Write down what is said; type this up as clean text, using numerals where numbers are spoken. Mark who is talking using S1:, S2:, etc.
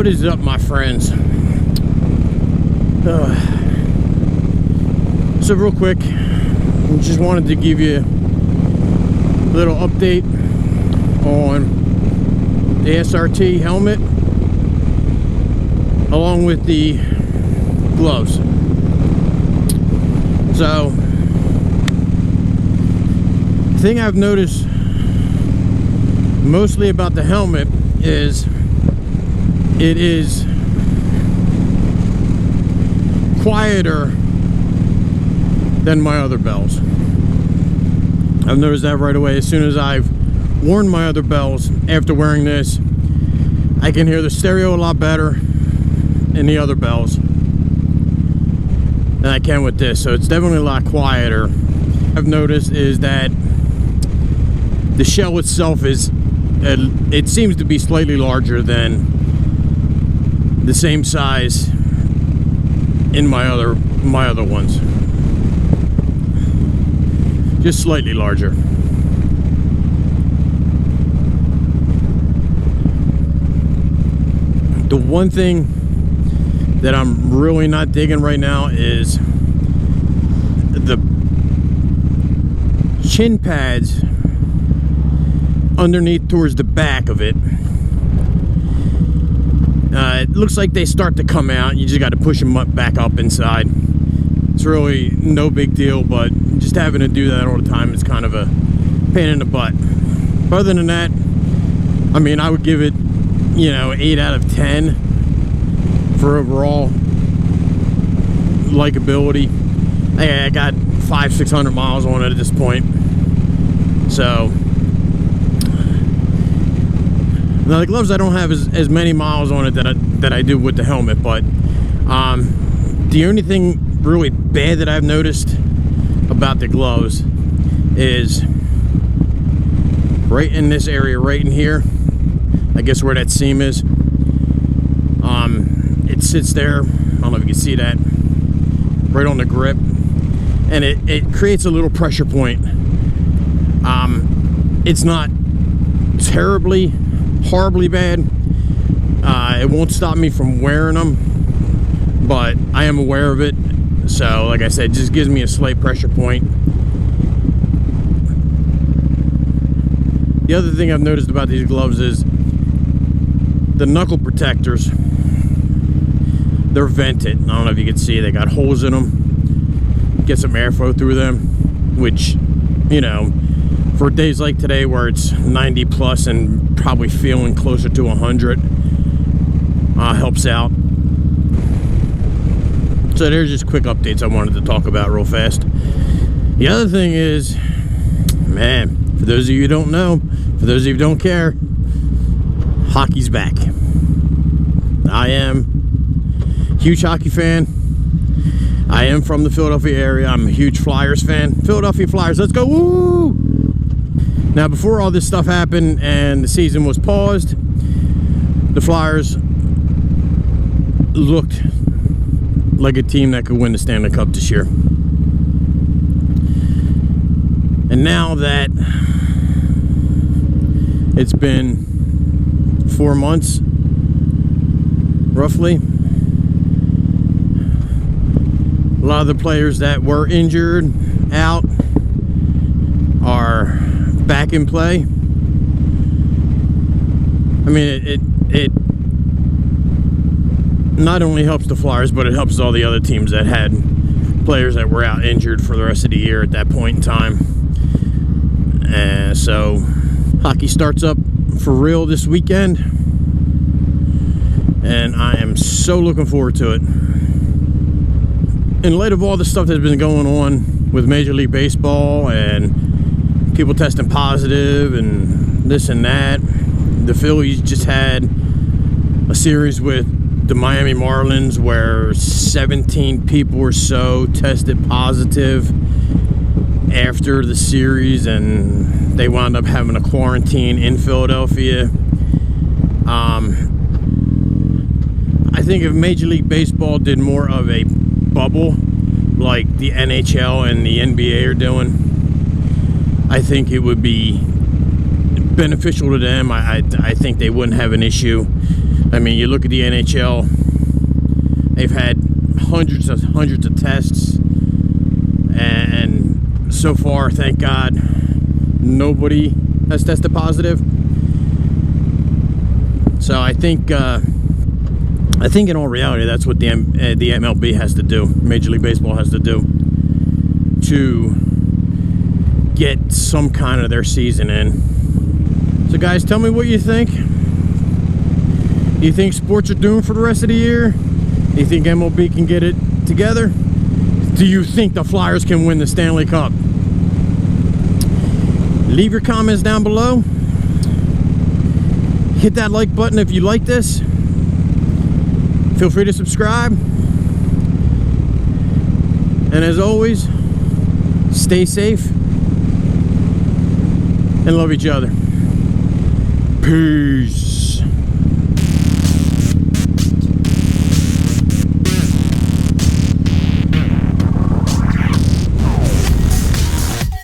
S1: What is up, my friends? So real quick, just wanted to give you a little update on the SRT helmet along with the gloves. So the thing I've noticed mostly about the helmet is it is quieter than my other bells. I've noticed that right away. As soon as I've worn my other bells after wearing this, I can hear the stereo a lot better in the other bells than I can with this. So it's definitely a lot quieter. I've noticed is that the shell itself is it seems to be slightly larger than the same size in my other ones. Just slightly larger. The one thing that I'm really not digging right now is the chin pads underneath towards the back of it. It looks like they start to come out. You just got to push them back up inside. It's really no big deal, but just having to do that all the time is kind of a pain in the butt. But other than that, I mean, I would give it, 8 out of 10 for overall likability. I got 500-600 miles on it at this point. So now the gloves, I don't have as many miles on it that I do with the helmet, but the only thing really bad that I've noticed about the gloves is right in this area, right in here, I guess where that seam is. It sits there, I don't know if you can see that, right on the grip, and it creates a little pressure point. It's not terribly horribly bad. It won't stop me from wearing them, but I am aware of it. So like I said, it just gives me a slight pressure point. The other thing I've noticed about these gloves is the knuckle protectors, they're vented. I don't know if you can see, they got holes in them. Get some airflow through them, which, for days like today where it's 90 plus and probably feeling closer to 100, helps out. So there's just quick updates I wanted to talk about real fast. The other thing is, man, for those of you who don't know, for those of you who don't care, hockey's back. I am a huge hockey fan. I am from the Philadelphia area. I'm a huge Flyers fan. Philadelphia Flyers, let's go, woo! Now, before all this stuff happened and the season was paused, the Flyers looked like a team that could win the Stanley Cup this year. And now that it's been 4 months, roughly, a lot of the players that were injured, out, are back in play. I mean, it not only helps the Flyers, but it helps all the other teams that had players that were out injured for the rest of the year at that point in time. And so hockey starts up for real this weekend, and I am so looking forward to it. In light of all the stuff that's been going on with Major League Baseball and people testing positive and this and that, the Phillies just had a series with the Miami Marlins where 17 people or so tested positive after the series, and they wound up having a quarantine in Philadelphia. I think if Major League Baseball did more of a bubble like the NHL and the NBA are doing, I think it would be beneficial to them. I think they wouldn't have an issue I mean, you look at the NHL, they've had hundreds of tests, and so far, thank God, nobody has tested positive. So I think in all reality, that's what the MLB has to do, Major League Baseball has to do, to get some kind of their season in. So guys, tell me what you think. Do you think sports are doomed for the rest of the year? Do you think MLB can get it together? Do you think the Flyers can win the Stanley Cup? Leave your comments down below. Hit that like button if you like this. Feel free to subscribe. And as always, stay safe and love each other. Peace.